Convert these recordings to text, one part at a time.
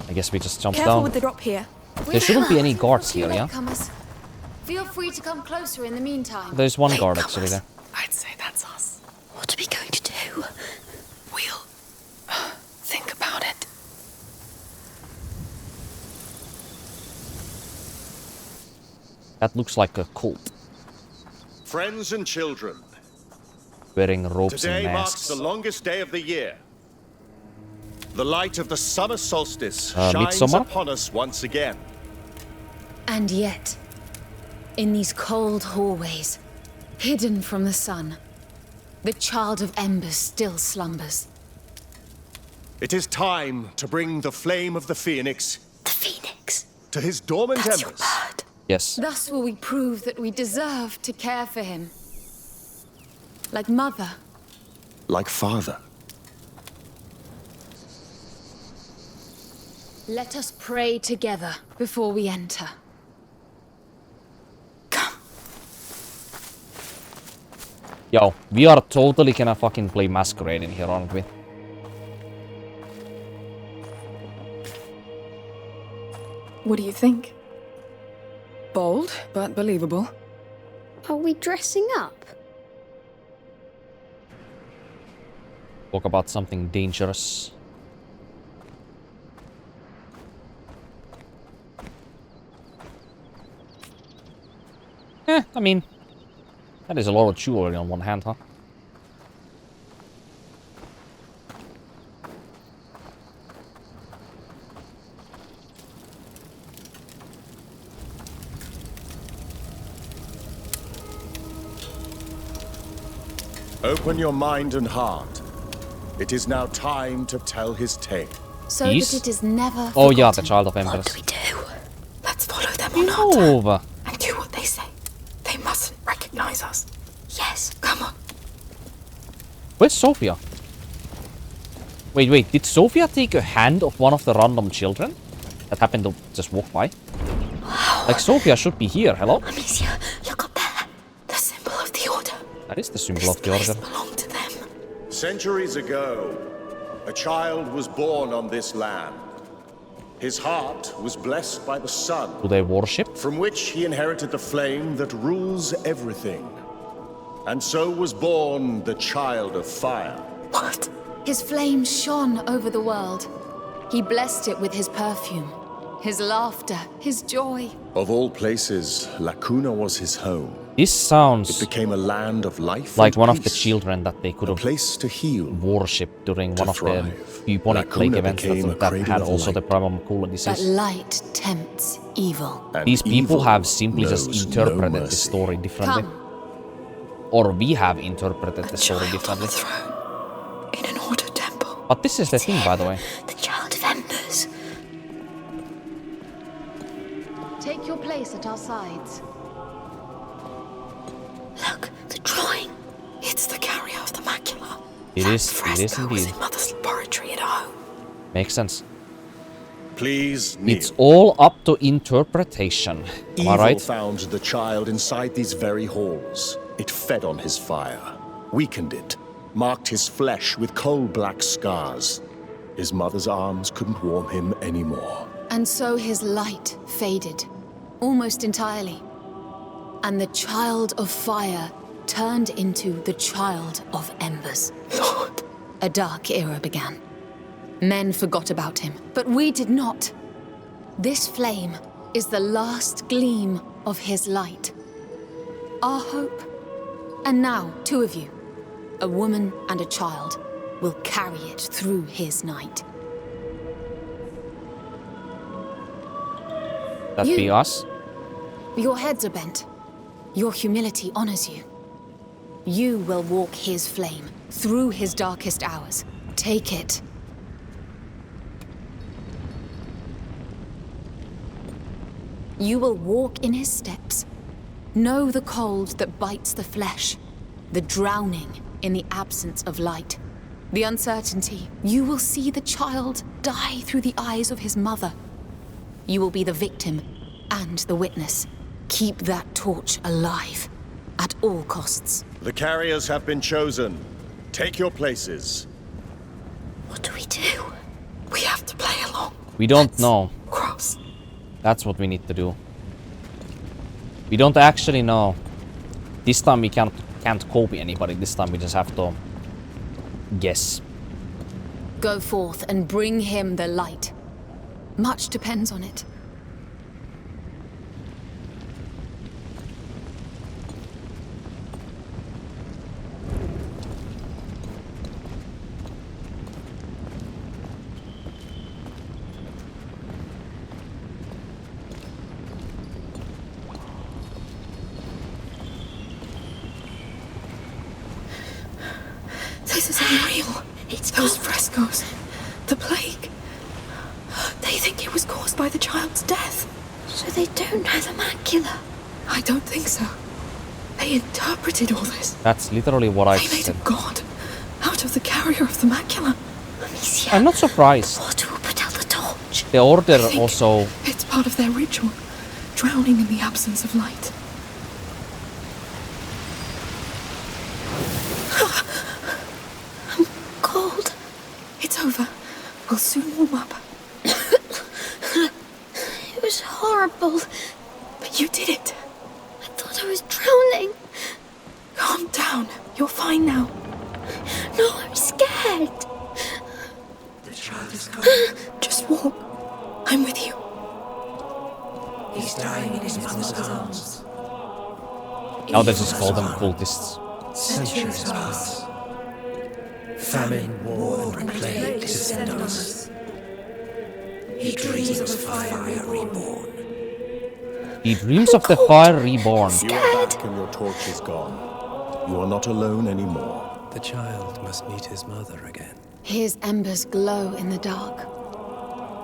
I guess we just jump Careful down. with the drop here. There shouldn't be any guards here, yeah? Feel free to come closer in the meantime. There's one guard actually there. I'd say that's us. What are we going to do? We'll think about it. That looks like a cult. Friends and children, Wearing ropes today and marks masks. the longest day of the year. The light of the summer solstice shines midsummer? upon us once again. And yet, in these cold hallways, hidden from the sun, the child of embers still slumbers. It is time to bring the flame of the phoenix The phoenix. to his dormant That's your embers. bird. Yes. Thus will we prove that we deserve to care for him. Like mother. Like father. Let us pray together before we enter. Come. Yo, we are totally gonna fucking play Masquerade in here, aren't we? What do you think? Bold, but believable. Are we dressing up? Talk about something dangerous. I mean, that is a lot of jewelry on one hand, huh? Open your mind and heart. It is now time to tell his tale. So Peace? that it is never Oh yeah, the forgotten. child of What embers. do we do? Let's follow them on our Over. and do what they say. They mustn't recognize us. Yes, come on. Where's Sophia? Wait, did Sophia take a hand of one of the random children that happened to just walk by? Wow. Like, Sophia should be here, hello? Amicia, look up there. The symbol of the order. That is the symbol This of the place order. belonged to them. Centuries ago, a child was born on this land. His heart was blessed by the sun, Do they worship? from which he inherited the flame that rules everything. And so was born the child of fire. What? His flame shone over the world. He blessed it with his perfume, his laughter, his joy. Of all places, Lacuna was his home. This It sounds became a land of life like and one of the peace, children that they could a have place to heal. worshipped during one of the thrive. bubonic plague Lacuna events became a that cradle had of also the light. primum cooler But disease. light tempts evil. And These people evil have simply just knows no interpreted the mercy. story differently. Come, Or we have interpreted A the story child on the differently. throne. In an order temple. But this is the thing, by the way. The child of embers. take your place at our sides. Look, the drawing. It's the carrier of the macula. It That is fresco was indeed. in Mother's laboratory at home. Makes sense. Please kneel. It's all up to interpretation. Am I Evil right? found the child inside these very halls. It fed on his fire, weakened it, marked his flesh with coal-black scars. His mother's arms couldn't warm him anymore. And so his light faded, almost entirely. And the child of fire turned into the child of embers. Lord, A dark era began. Men forgot about him, but we did not. This flame is the last gleam of his light. Our hope. And now, two of you, a woman and a child, will carry it through his night. That be You. us? Your heads are bent. Your humility honors you. You will walk his flame through his darkest hours. Take it. You will walk in his steps. Know the cold that bites the flesh, the drowning in the absence of light, the uncertainty. You will see the child die through the eyes of his mother. You will be the victim and the witness. Keep that torch alive at all costs. The carriers have been chosen. Take your places. what do? We have to play along. We don't know. Cross. That's what we need to do. We don't actually know. This time we can't copy anybody. This time we just have to guess. Go forth and bring him the light. Much depends on it. This is unreal. It's Those gone. frescoes. The plague. They think it was caused by the child's death. So they don't know the macula. I don't think so. They interpreted all this. That's literally what I They made said. a god out of the carrier of the macula. Amicia, I'm not surprised. what will put out the torch? The order I think also... It's part of their ritual. Drowning in the absence of light. Cold. It's over. We'll soon warm up. It was horrible. But you did it. I thought I was drowning. Calm down. You're fine now. No, I'm scared. The child is coming. Just walk. I'm with you. He's dying in his mother's arms. Now this is called them cultists. Centuries pass. Famine, war, and plague descend on us. He dreams of fire reborn. He dreams of the fire reborn. You are back and your torch is gone. You are not alone anymore. The child must meet his mother again. His embers glow in the dark.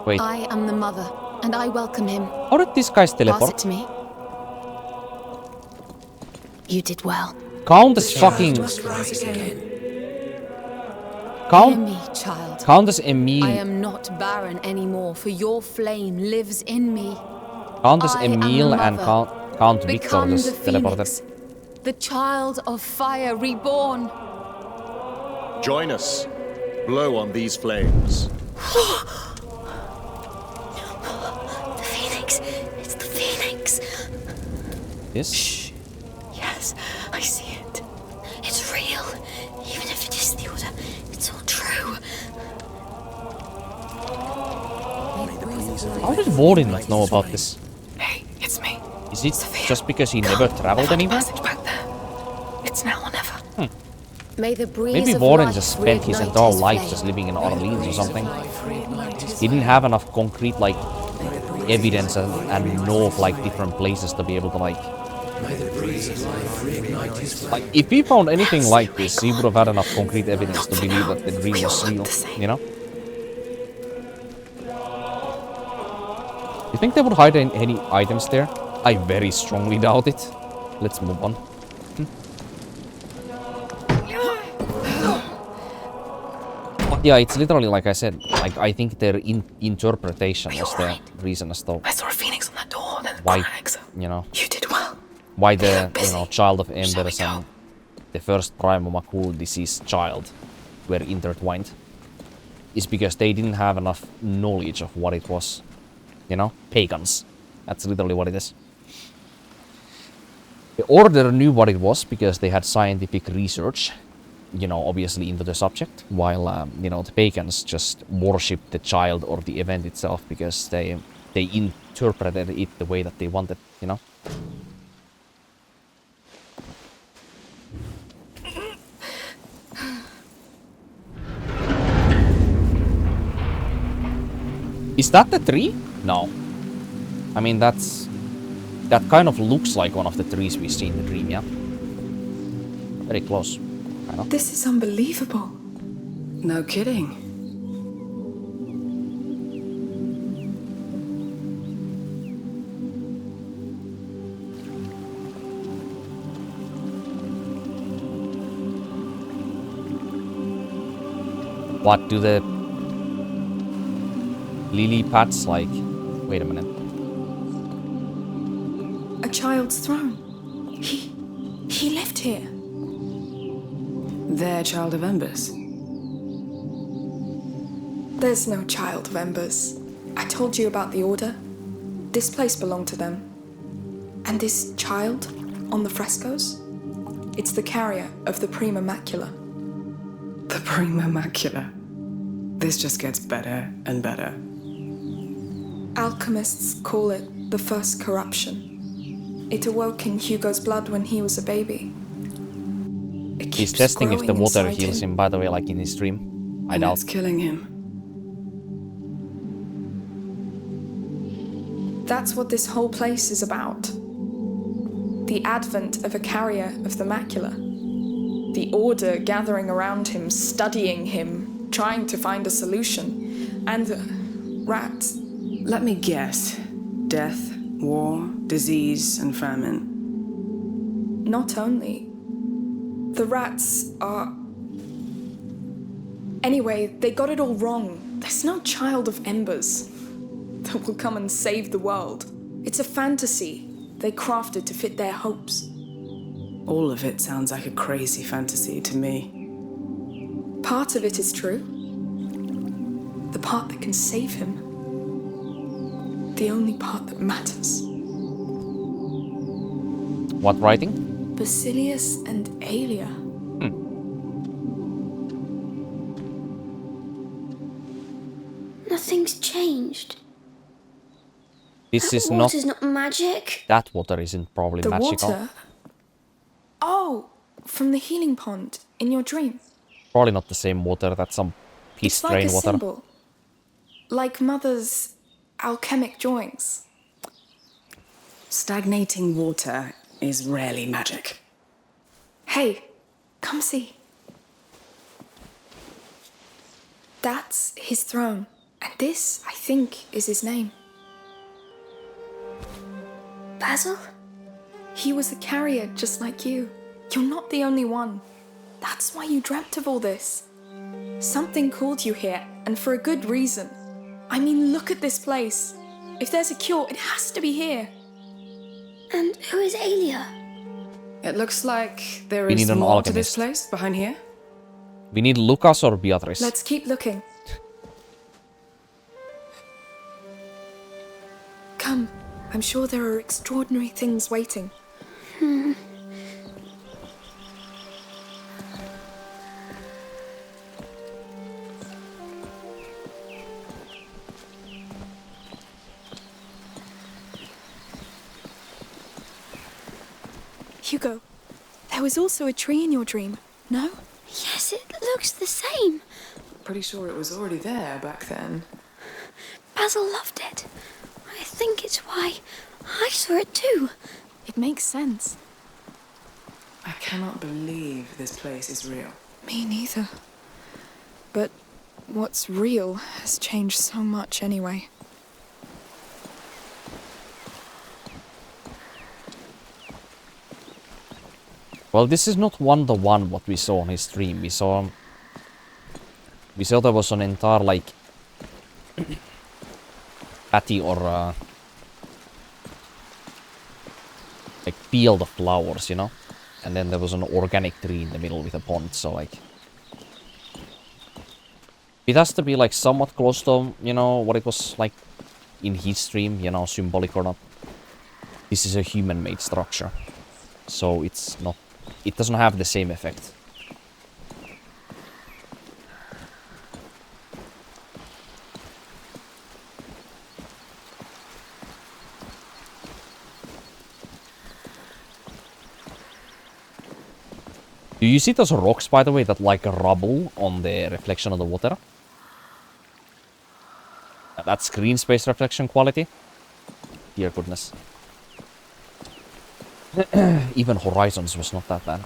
Wait, I am the mother, and I welcome him. how did these guys Pass it teleport? to me. You did well. Countess fucking... Must rise again. Hear Count... me, child. Countess I Emile... am not barren anymore, for your flame lives in me. Countess I am the Emile and mother. Count Victor Become the just teleported. phoenix, the child of fire reborn. Join us. Blow on these flames. The phoenix. It's the phoenix. This? Yes, I see it. It's real. Even if it is the order, it's all true. How did Warden not know about this? Hey, it's me. Is it just because he never traveled anywhere? Message back there. It's now or never. May the breeze Maybe of Warden life just spent his reignite entire his life flame. just living in Orleans or something. He didn't have enough concrete like evidence and know of like different places to be able to like if he found anything like this, he would have had enough concrete evidence to believe that the dream was real, you know? You think they would hide any items there? I very strongly doubt it. Let's move on. But yeah, it's literally like I said. Like I think their interpretation was the reason as to I saw a phoenix on that door, then why, the crags. you know, You did well. why the Busy. child of Shall we embers go? and the first Primamakul disease child were intertwined is because they didn't have enough knowledge of what it was. You know, pagans. That's literally what it is. The order knew what it was because they had scientific research, you know, obviously into the subject, while you know, the pagans just worshipped the child or the event itself because they interpreted it the way that they wanted, you know. Is that the tree? No. I mean, that kind of looks like one of the trees we see in the dream, yeah? Very close. I know. This is unbelievable. No kidding. What do the lily pads like? Wait a minute. A child's throne. He lived here. Their child of embers. There's no child of embers. I told you about the Order. This place belonged to them. And this child on the frescoes? It's the carrier of the Prima Macula. The Prima Macula. This just gets better and better. Alchemists call it the first corruption. It awoke in Hugo's blood when he was a baby. It He's keeps testing if the growing water inside heals him, by the way, like in his dream. I And doubt. it's killing him. That's what this whole place is about. The advent of a carrier of the macula. The Order gathering around him, studying him, trying to find a solution. And the rats. Let me guess. Death, war, disease, and famine. Not only. The rats are... Anyway, they got it all wrong. There's no child of embers that will come and save the world. It's a fantasy they crafted to fit their hopes. All of it sounds like a crazy fantasy to me. Part of it is true. The part that can save him. The only part that matters. What writing? Basilius and Aelia. Nothing's changed. This is That not... water's not magic. That water isn't probably The magical. water? Oh, from the healing pond in your dream. Probably not the same water, that's some piss It's like drain a water. symbol. Like Mother's alchemic drawings. Stagnating water is rarely magic. Hey, come see. That's his throne. And this, I think, is his name. Basil? He was a carrier just like you. You're not the only one. That's why you dreamt of all this. Something called you here, and for a good reason. I mean, look at this place. If there's a cure, it has to be here. And who is Aelia? It looks like there We is need an more to this alchemist. place behind here. We need Lucas or Beatrice. Let's keep looking. Come. I'm sure there are extraordinary things waiting. Hugo, there was also a tree in your dream, no? Yes, it looks the same. Pretty sure it was already there back then. Basil loved it. I think it's why I saw it too. It makes sense. I cannot believe this place is real. Me neither. But what's real has changed so much anyway. Well, this is not one-to-one what we saw on his stream. We saw there was an entire, like, patty or, like, field of flowers, you know? And then there was an organic tree in the middle with a pond, so, like... It has to be, like, somewhat close to, you know, what it was, like, in his stream, you know, symbolic or not. This is a human-made structure. So it's not... It doesn't have the same effect. Do you see those rocks, by the way, that like a rubble on the reflection of the water? That screen space reflection quality? Dear goodness. Even Horizons was not that bad.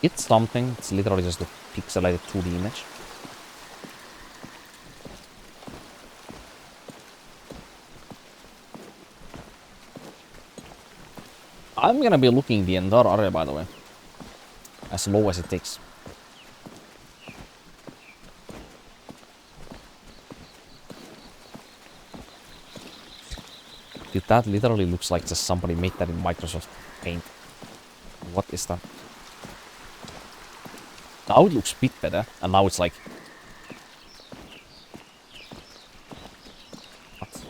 It's something. It's literally just a pixelated 2D image. I'm gonna be looking the entire area, by the way. As low as it takes. Dude, that literally looks like just somebody made that in Microsoft Paint. What is that? Now it looks a bit better, and now it's like... What?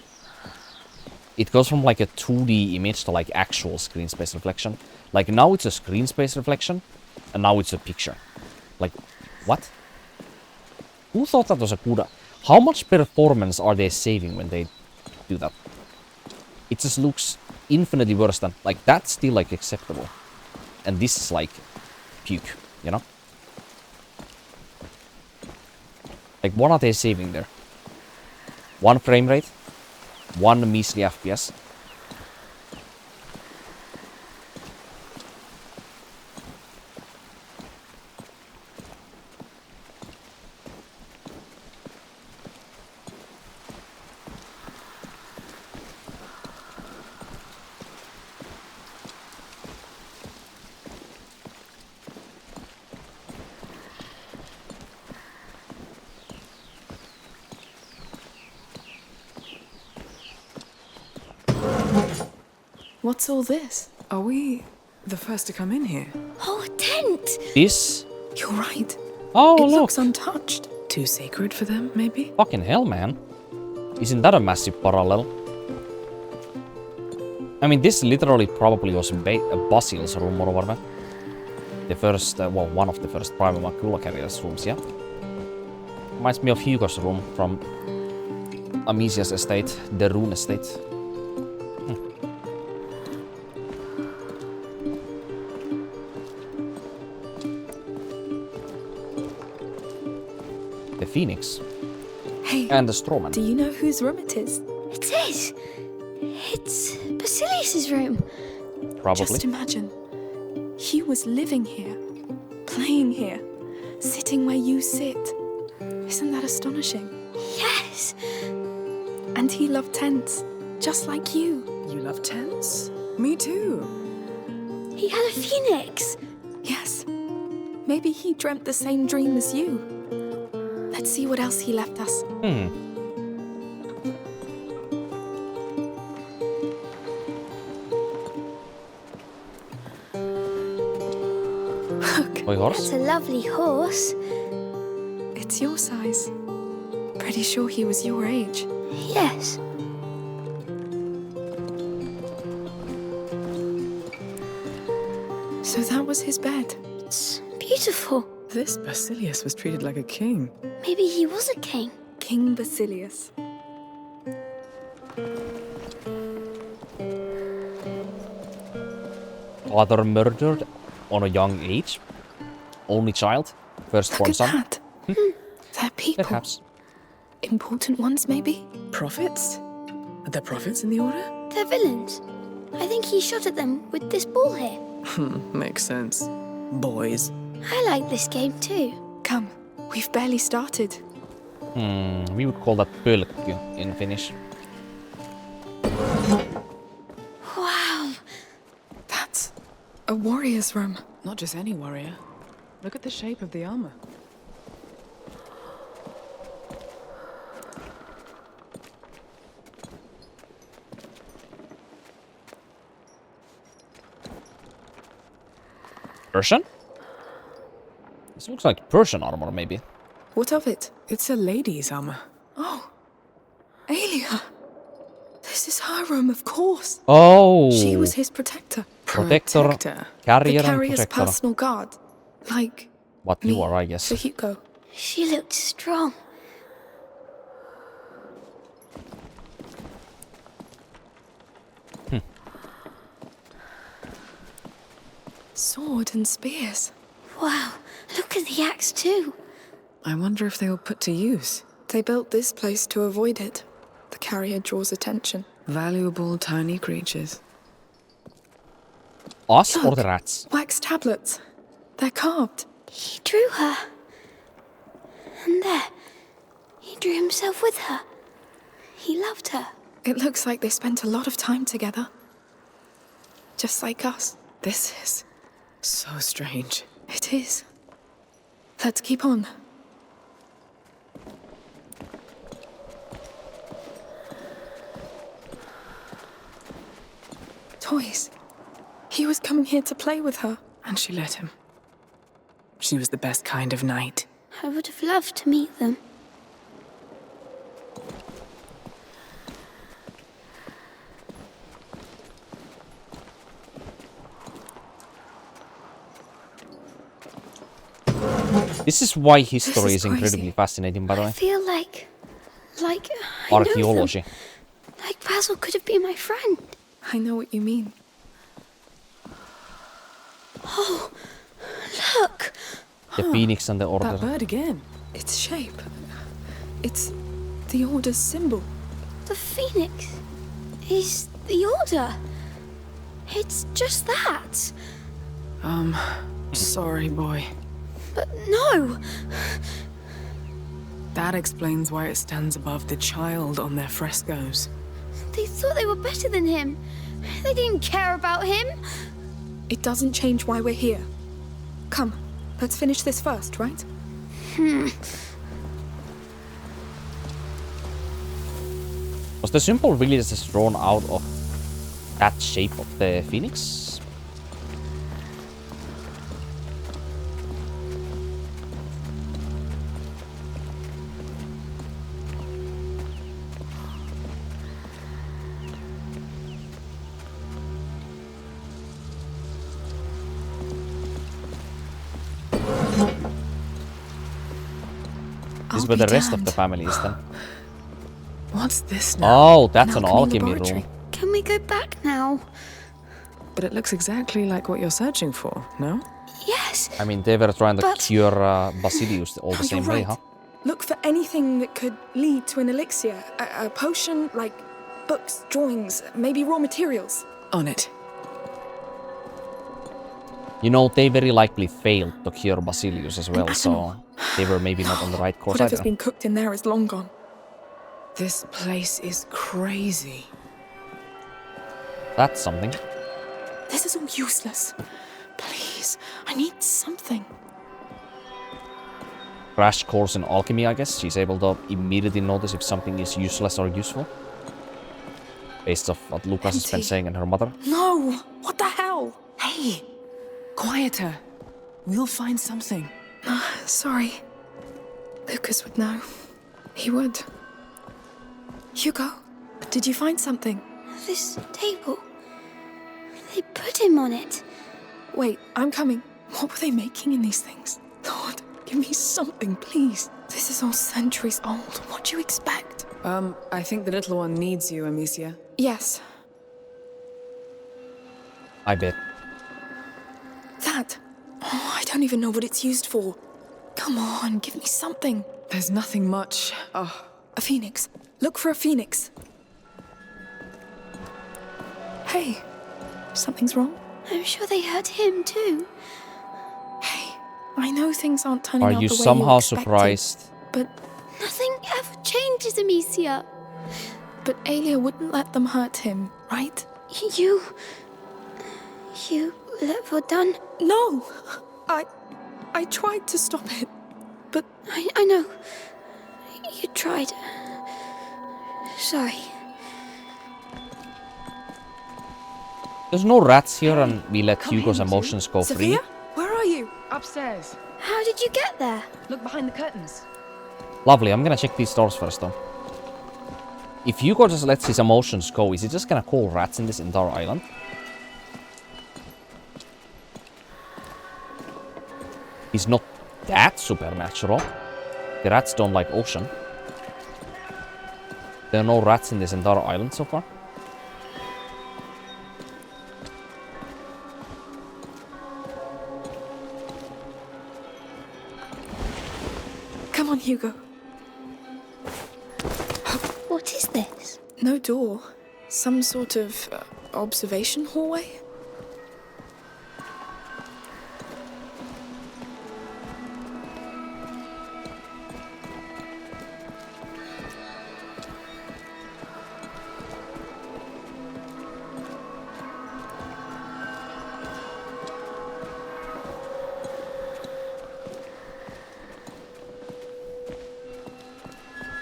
It goes from like a 2D image to like actual screen space reflection. Like now it's a screen space reflection, and now it's a picture. Like, what? Who thought that was a good... How much performance are they saving when they do that? It just looks infinitely worse than... Like, that's still like acceptable. And this is like puke, you know? Like, what are they saving there? 1 frame rate? 1 measly FPS? What's all this? Are we the first to come in here? Oh, a tent! This? You're right. Oh, It look! looks untouched. Too sacred for them, maybe? Fucking hell, man. Isn't that a massive parallel? I mean, this literally probably was a Basil's room or whatever. The first, well, one of the first Primal Macula carrier's rooms, yeah? Reminds me of Hugo's room from Amicia's estate, the Rune estate. The Phoenix. Hey, And the Strawman. do you know whose room it is? It is. It's Basilius's room. Probably. Just imagine. He was living here, playing here, sitting where you sit. Isn't that astonishing? Yes. And he loved tents, just like you. You love tents? Me too. He had a phoenix. Yes. Maybe he dreamt the same dream as you. Let's see what else he left us. Look, Toy horse? That's a lovely horse. it's your size. Pretty sure he was your age. Yes. So that was his bed. It's beautiful. This Basilius was treated like a king. Maybe he was a king. King Basilius. Father murdered on a young age. Only child. Look Firstborn at son. that. They're people. Perhaps. Important ones, maybe? Prophets? Are there prophets in the order? They're villains. I think he shot at them with this ball here. Makes sense. Boys. I like this game too. Come, we've barely started. We would call that pölkky in Finnish. Wow. That's a warrior's room. Not just any warrior. Look at the shape of the armor. Persian? This looks like Persian armor, maybe. What of it? It's a lady's armor. Oh, Aelia. This is her room, of course. Oh! She was his protector. Protector, Protector. carrier, The and carrier's protector. personal guard. Like What me you are, I guess. for Hugo. She looked strong. Sword and spears. Wow. Look at the axe too. I wonder if they were put to use. They built this place to avoid it. The carrier draws attention. Valuable tiny creatures. Us or Look. the rats? Wax tablets. They're carved. He drew her. And there. He drew himself with her. He loved her. It looks like they spent a lot of time together. Just like us. This is so strange. It is. Let's keep on. Toys. He was coming here to play with her. And she let him. She was the best kind of knight. I would have loved to meet them. This is why history is crazy. incredibly fascinating, by the I way. feel like I know them. Archaeology. Like Basil could have been my friend. I know what you mean. Oh, look. The Phoenix and the Order. That bird again. Its shape. It's the Order's symbol. The phoenix is the Order. It's just that. Sorry, boy. But no. That explains why it stands above the child on their frescoes. They thought they were better than him. They didn't care about him. It doesn't change why we're here. Come, let's finish this first, right? Was the symbol really just drawn out of that shape of the Phoenix? This is where the rest of the family is then. What's this now? Oh, that's an alchemy alchemy laboratory. room. Can we go back now? But it looks exactly like what you're searching for, no? Yes. I mean, they were trying to But- cure Basilius all the You're same way, right. huh? Look for anything that could lead to an elixir, a potion, like books, drawings, maybe raw materials. On it. You know, they very likely failed to cure Basilius as well, so they were maybe not on the right course Whatever's either. been cooked in there is long gone. This place is crazy. That's something. This is all useless. Please, I need something. Crash course in alchemy, I guess. She's able to immediately notice if something is useless or useful. Based off what Lucas has been Empty. saying and her mother. No! What the hell? Hey! Quieter. We'll find something. Sorry. Lucas would know. He would. Hugo, did you find something? This table. They put him on it. Wait, I'm coming. What were they making in these things? Lord, give me something, please. This is all centuries old. What do you expect? I think the little one needs you, Amicia. Yes, I bet. that. Oh, I don't even know what it's used for. Come on, give me something. There's nothing much. Oh, A phoenix. Look for a phoenix. Hey, something's wrong? I'm sure they hurt him too. Hey, I know things aren't turning Are out you the way somehow you expected, surprised? But Nothing ever changes, Amicia. Aelia wouldn't let them hurt him, right? You let Verdun. No! I tried to stop it, but I know. You tried. Sorry. There's no rats here and we let Hugo's emotions go free. Sophia, where are you? Upstairs. How did you get there? Look behind the curtains. Lovely, I'm gonna check these doors first though. If Hugo just lets his emotions go, is he just gonna call rats in this entire island? He's not that supernatural. The rats don't like ocean. There are no rats in this entire island so far. Come on, Hugo. What is this? No door. Some sort of observation hallway?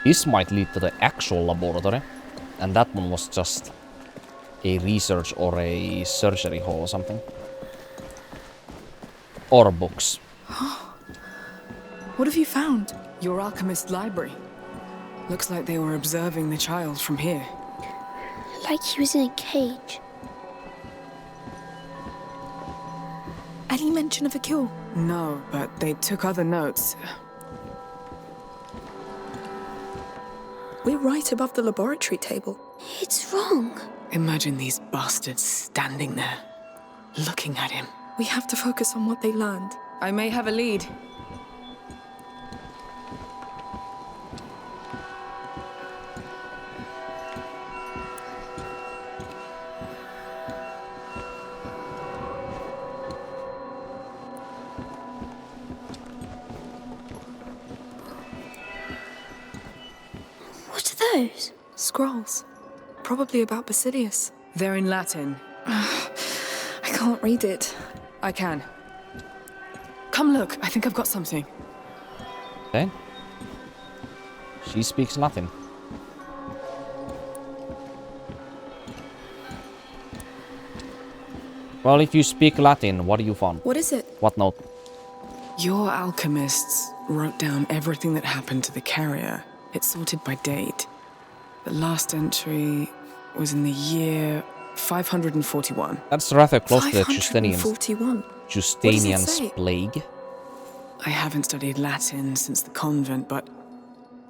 This might lead to the actual laboratory. And that one was just a research or a surgery hall or something. Or books. What have you found? Your alchemist library. Looks like they were observing the child from here. Like he was in a cage. Any mention of a cure? No, but they took other notes. We're right above the laboratory table. It's wrong. Imagine these bastards standing there, looking at him. We have to focus on what they learned. I may have a lead. What are those? Scrolls. Probably about Basilius. They're in Latin. I can't read it. I can. Come look, I think I've got something. Okay. She speaks Latin. Well, if you speak Latin, what do you find? What is it? What note? Your alchemists wrote down everything that happened to the carrier. It's sorted by date. The last entry was in the year 541. That's rather close to the Justinian, 541. Justinian's say? plague. I haven't studied Latin since the convent, but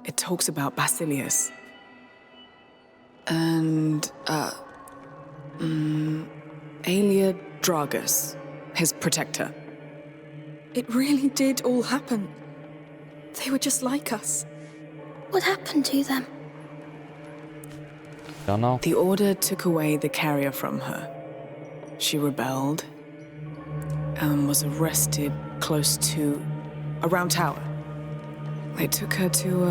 it talks about Basilius. And, Aelia Dragus, his protector. It really did all happen. They were just like us. What happened to them? Don't know. The order took away the carrier from her. She rebelled and was arrested close to a round tower. They took her to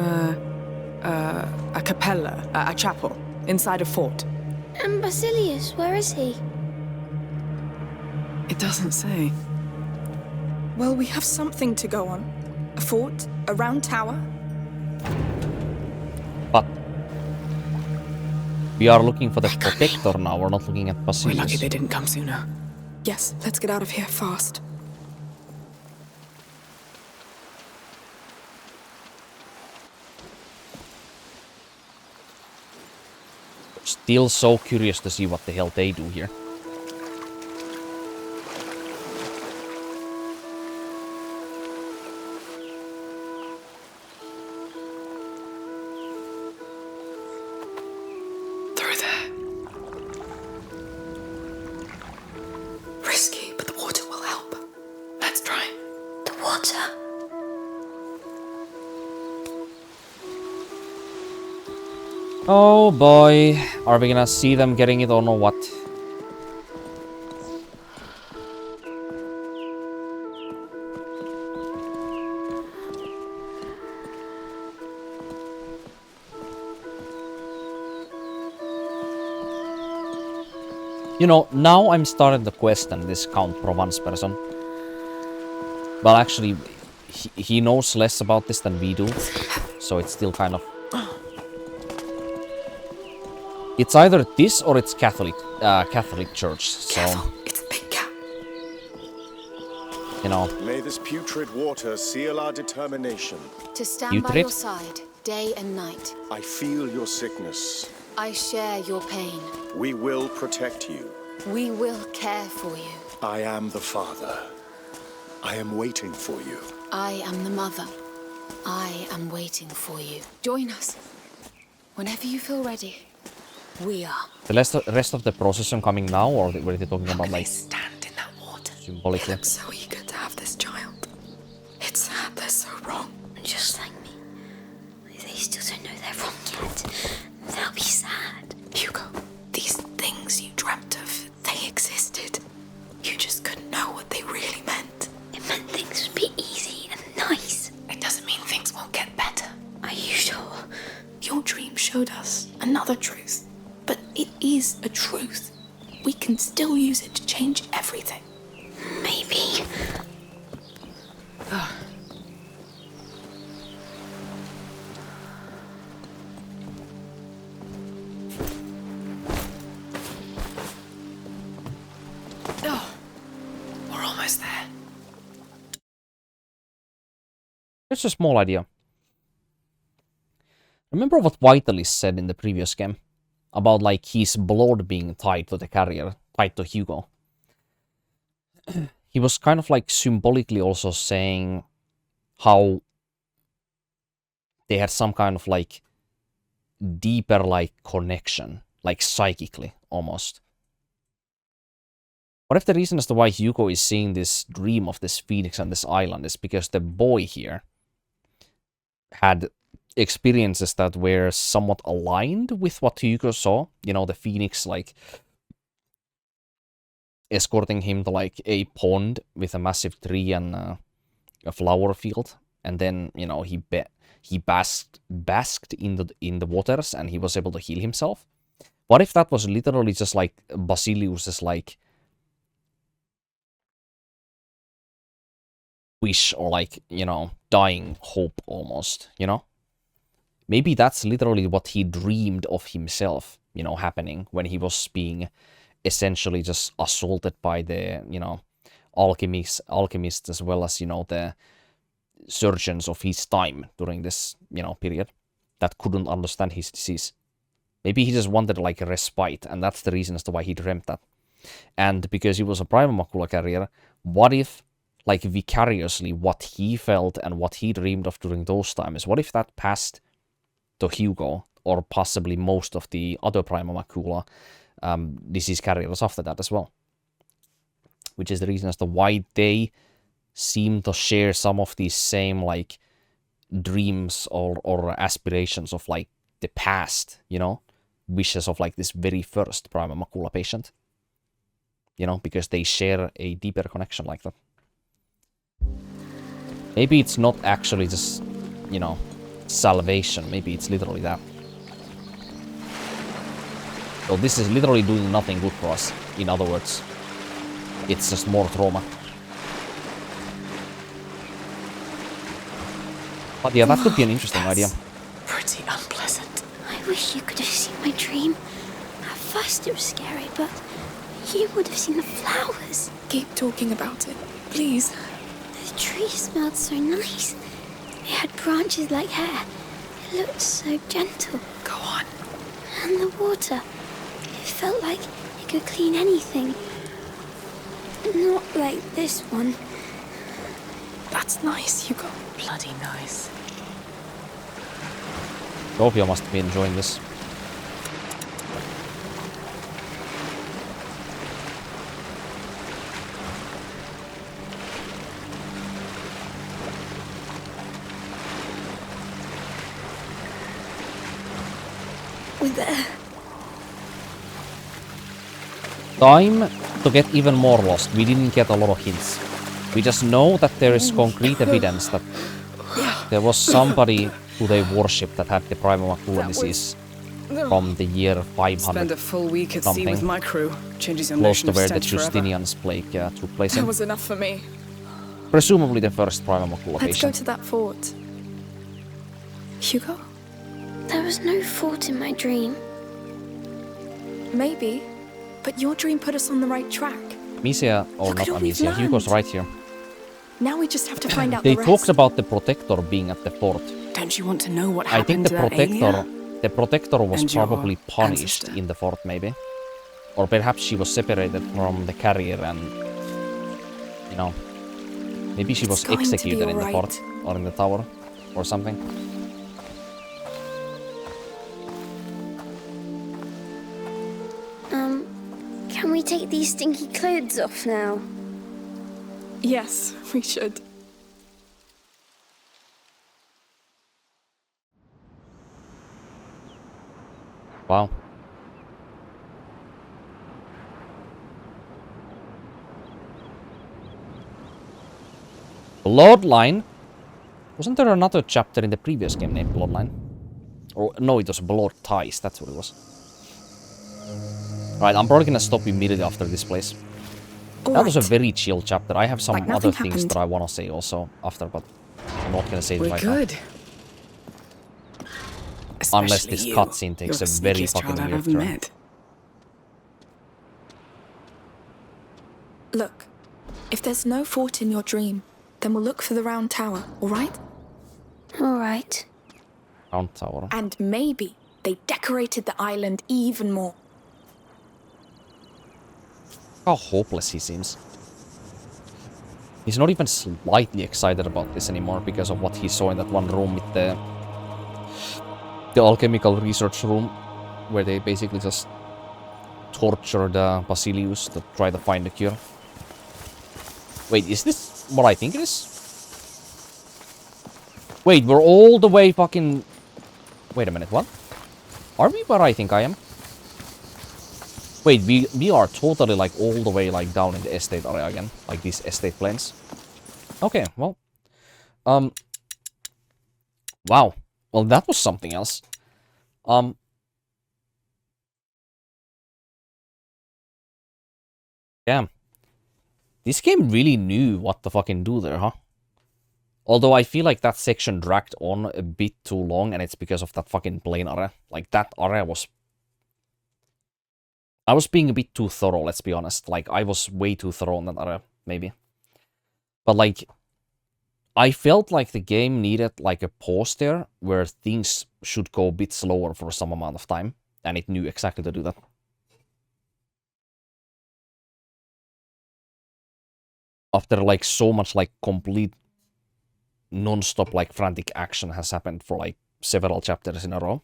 a capella, a chapel, inside a fort. And Basilius, where is he? It doesn't say. Well, we have something to go on. A fort, a round tower. But we are looking for the protector now. We're not looking at We're Basilius. lucky they didn't come sooner. Yes, let's get out of here fast. Still so curious to see what the hell they do here. Through there. Risky, but the water will help. Let's try. The water. Oh boy, are we gonna see them getting it or no what? You know, now I'm starting to question this Count Provence person. Well, actually, he knows less about this than we do, so it's still kind of... It's either this or it's Catholic Church, so... Careful, it's a big gap. You know, May this putrid water seal our determination. To stand by Putrid? your side, day and night. I feel your sickness. I share your pain. We will protect you. We will care for you. I am the father. I am waiting for you. I am the mother. I am waiting for you. Join us. Whenever you feel ready. We are. the rest of the procession coming now, or were they talking about, like, Stand in that water. symbolically? They look so eager to have this child. It's sad they're so wrong. Just like me. They still don't know they're wrong yet. They'll be sad. Hugo, these things you dreamt of, they existed. You just couldn't know what they really meant. It meant things would be easy and nice. It doesn't mean things won't get better. Are you sure? Your dream showed us another truth. But it is a truth. We can still use it to change everything. Maybe. Oh, we're almost there. It's a small idea. Remember what Vitalis said in the previous game? About, like, his blood being tied to the carrier, tied to Hugo. He was kind of, like, symbolically also saying how they had some kind of, like, deeper, like, connection. Like, psychically, almost. What if the reason as to why Hugo is seeing this dream of this phoenix and this island is because the boy here had experiences that were somewhat aligned with what Hugo saw? You know, the phoenix, like, escorting him to, like, a pond with a massive tree and a flower field. And then, you know, he basked in the waters and he was able to heal himself. What if that was literally just, like, Basilius's, like, wish or, like, you know, dying hope almost, you know? Maybe that's literally what he dreamed of himself, you know, happening when he was being essentially just assaulted by the, you know, alchemists as well as, you know, the surgeons of his time during this, you know, period that couldn't understand his disease. Maybe he just wanted, like, a respite, and that's the reason as to why he dreamt that. And because he was a Prima Macula carrier, what if, like, vicariously what he felt and what he dreamed of during those times, what if that passed to Hugo, or possibly most of the other Prima Macula disease carriers after that as well? Which is the reason as to why they seem to share some of these same, like, dreams or aspirations of, like, the past, you know? Wishes of, like, this very first Prima Macula patient. You know, because they share a deeper connection like that. Maybe it's not actually just, you know, salvation. Maybe it's literally that. So this is literally doing nothing good for us, in other words. It's just more trauma. But yeah, that could be an interesting idea. Pretty unpleasant. I wish you could have seen my dream. At first it was scary, but you would have seen the flowers. Keep talking about it, please. The tree smelled so nice. It had branches like hair. It looked so gentle. Go on. And the water. It felt like it could clean anything. Not like this one. That's nice, Hugo. Bloody nice. Sofia must be enjoying this. There. Time to get even more lost. We didn't get a lot of hints. We just know that there is concrete evidence that there was somebody who they worshipped that had the Prima Macula disease from the year 500. Spend a full week at sea with my crew. Changes your close notion to of where the stench forever. Justinian's plague took place That in. was enough for me. Presumably the first Prima Macula Let's go patient. to that fort. Hugo? There was no fort in my dream. Maybe. But your dream put us on the right track. Amicia, or Look not at all we've Amicia, Hugo's learned. right here. Now we just have to find out They the rest. talked about the Protector being at the fort. Don't you want to know what I think happened the to that alien? Protector was And your probably punished ancestor. in the fort, maybe. Or perhaps she was separated from the carrier and, you know, maybe she was It's going to be executed in the alright. fort or in the tower or something. Can we take these stinky clothes off now? Yes, we should. Wow. Bloodline? Wasn't there another chapter in the previous game named Bloodline? Or no, it was Blood Ties, that's what it was. Right, I'm probably gonna stop immediately after this place. That was a very chill chapter. I have some Like other nothing things happened. that I wanna say also after, but I'm not gonna say it We're right good. Unless Especially this you. cutscene takes You're a the very sneakiest fucking child I've weird ever turn. met. Look, if there's no fort in your dream, then we'll look for the round tower, all right? All right. Round tower. And maybe they decorated the island even more. How hopeless he seems. He's not even slightly excited about this anymore because of what he saw in that one room with the alchemical research room, where they basically just tortured Basilius to try to find a cure. Wait, is this what I think it is? Wait, we're all the way fucking... Wait a minute, what? Are we where I think I am? Wait, we are totally like all the way like down in the estate area again. Like these estate plains. Okay, well. Wow. Well, that was something else. Damn. This game really knew what to fucking do there, huh? Although I feel like that section dragged on a bit too long, and it's because of that fucking plain area. Like, that area was... I was being a bit too thorough, let's be honest. Like, I was way too thorough in that area, maybe. But, like, I felt like the game needed, like, a pause there, where things should go a bit slower for some amount of time, and it knew exactly to do that. After, like, so much, like, complete non-stop, like, frantic action has happened for, like, several chapters in a row.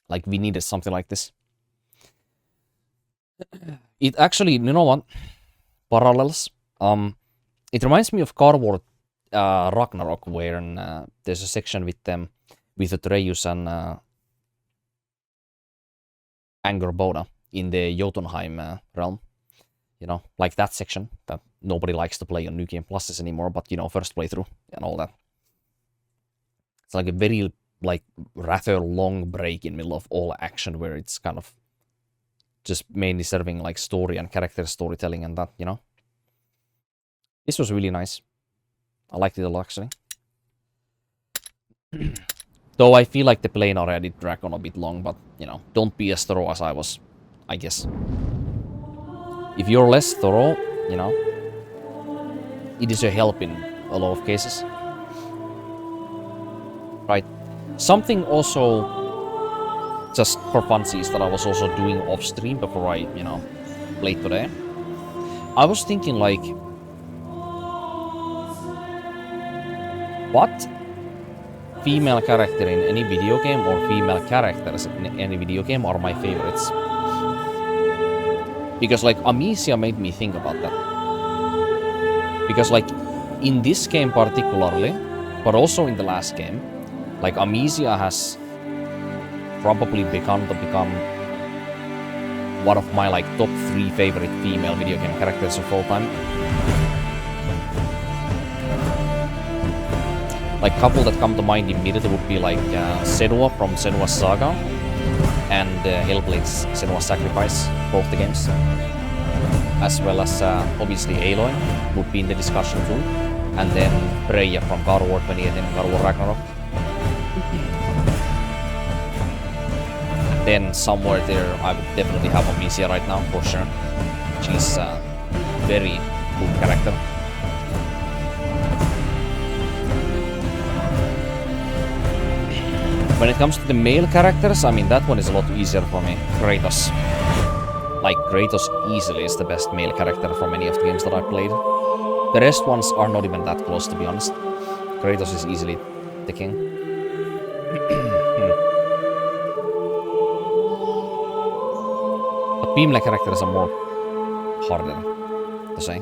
Like, we needed something like this. It actually, you know what? Parallels. It reminds me of God of War Ragnarok, where there's a section with them, with Atreus and Angerboda in the Jotunheim realm. You know, like that section that nobody likes to play on New Game Pluses anymore, but, you know, first playthrough and all that. It's like a very, like, rather long break in the middle of all action where it's kind of just mainly serving, like, story and character storytelling and that, you know? This was really nice. I liked it a lot, actually. Though I feel like the plain area did drag on a bit long, but, you know, don't be as thorough as I was, I guess. If you're less thorough, you know, it is a help in a lot of cases. Right. Something also, just for funsies, that I was also doing off stream before I, you know, played today. I was thinking, like, what female character in any video game or female characters in any video game are my favorites? Because, like, Amicia made me think about that. Because, like, in this game particularly, but also in the last game, like, Amicia has probably begun to become one of my, like, top 3 favorite female video game characters of all time. Like, couple that come to mind immediately would be, like, Senua from Senua's Saga and Hellblade's Senua's Sacrifice, both the games. As well as, obviously, Aloy would be in the discussion too. And then Freya from God of War 28 and God of War Ragnarok. And then somewhere there, I would definitely have Amicia right now, for sure. She's a very cool character. When it comes to the male characters, I mean, that one is a lot easier for me. Kratos. Like, Kratos easily is the best male character from any of the games that I've played. The rest ones are not even that close, to be honest. Kratos is easily the king. But female characters are more harder to say.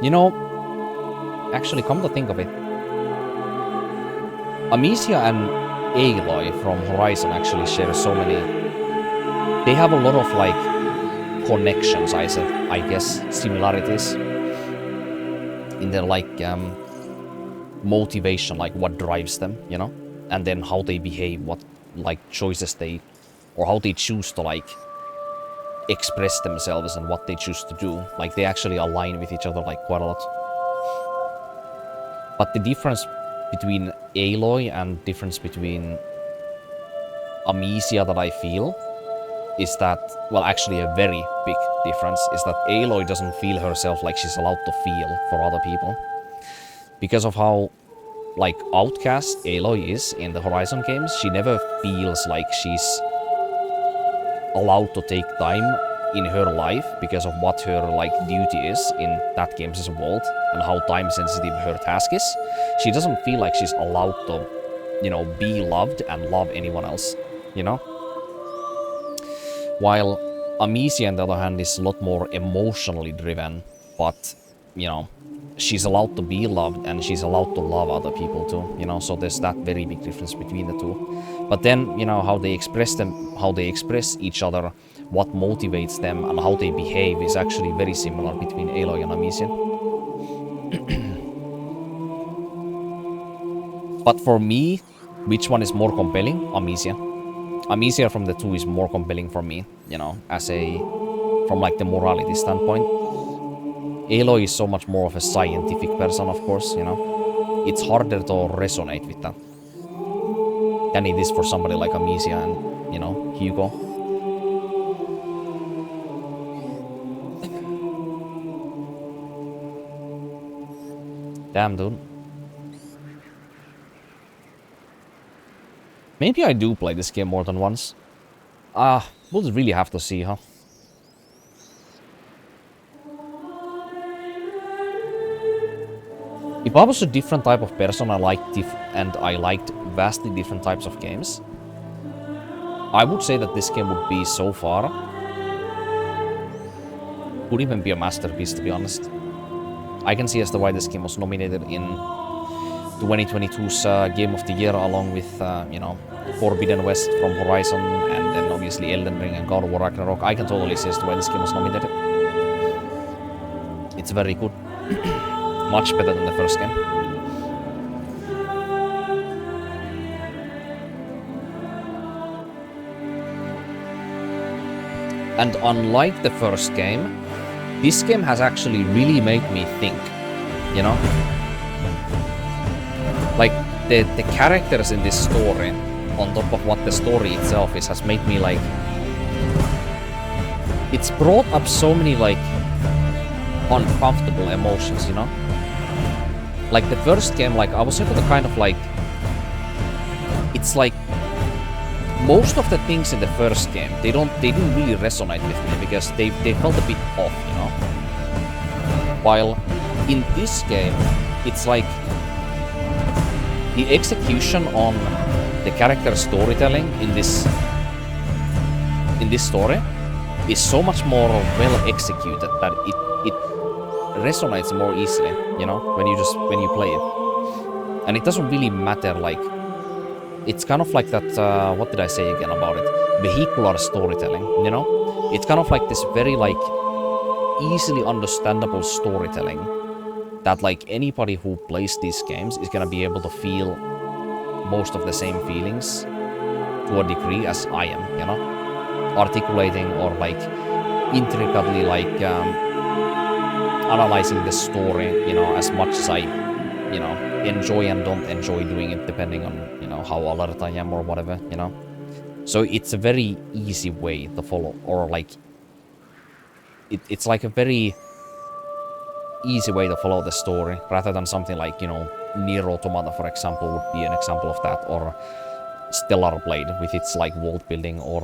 You know, actually, come to think of it, Amicia and Aloy from Horizon actually share so many... They have a lot of, like, connections, I guess, similarities in their, like, motivation, like, what drives them, you know? And then how they behave, what, like, choices they... Or how they choose to, like, express themselves and what they choose to do. Like, they actually align with each other, like, quite a lot. But the difference between Aloy and difference between Amicia that I feel is that, well, actually a very big difference is that Aloy doesn't feel herself like she's allowed to feel for other people. because of how like outcast Aloy is in the Horizon games, she never feels like she's allowed to take time in her life because of what her like duty is in that game's world and how time sensitive her task is. She doesn't feel like she's allowed to, you know, be loved and love anyone else, you know? While Amicia, on the other hand, is a lot more emotionally driven, but, you know, she's allowed to be loved and she's allowed to love other people too, you know, so there's that very big difference between the two. But then, you know, how they express each other, what motivates them and how they behave is actually very similar between Aloy and Amicia. But for me, which one is more compelling? Amicia. Amicia from the two is more compelling for me, you know, from like the morality standpoint. Aloy is so much more of a scientific person, of course, you know. It's harder to resonate with that than it is for somebody like Amicia and, you know, Hugo. Damn, dude. Maybe I do play this game more than once. We'll really have to see, huh? If I was a different type of person, I liked vastly different types of games, I would say that this game would be so far, could even be a masterpiece, to be honest. I can see as to why this game was nominated in 2022's Game of the Year, along with, you know, Forbidden West from Horizon, and then obviously Elden Ring and God of War Ragnarok. I can totally see as to why this game was nominated. It's very good. Much better than the first game. And unlike the first game, this game has actually really made me think, you know? Like, the characters in this story, on top of what the story itself is, has made me like... It's brought up so many, like, uncomfortable emotions, you know? Like, the first game, like, I was able to kind of, like... It's like... Most of the things in the first game, they didn't really resonate with me, because they felt a bit off, you know? While in this game, it's like... The execution on the character storytelling in this story is so much more well executed that it resonates more easily, you know, when you play it. And it doesn't really matter, like, it's kind of like that, what did I say again about it? Vehicular storytelling, you know? It's kind of like this very, like, easily understandable storytelling that, like, anybody who plays these games is gonna be able to feel most of the same feelings to a degree as I am, you know? Articulating or, like, intricately, like, analyzing the story, you know, as much as I, you know, enjoy and don't enjoy doing it, depending on, you know, how alert I am or whatever, you know? So it's a very easy way to follow, or, like, it's like a very easy way to follow the story, rather than something like, you know, Nier Automata, for example, would be an example of that, or Stellar Blade with its, like, world building, or,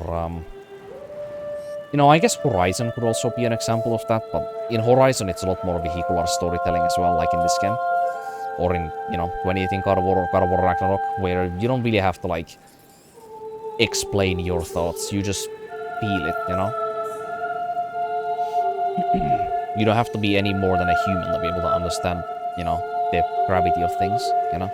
you know, I guess Horizon could also be an example of that, but in Horizon it's a lot more vehicular storytelling as well, like in this game. Or in, you know, 2018 God of War Ragnarok, where you don't really have to, like, explain your thoughts, you just feel it, you know? You don't have to be any more than a human to be able to understand, you know, the gravity of things, you know?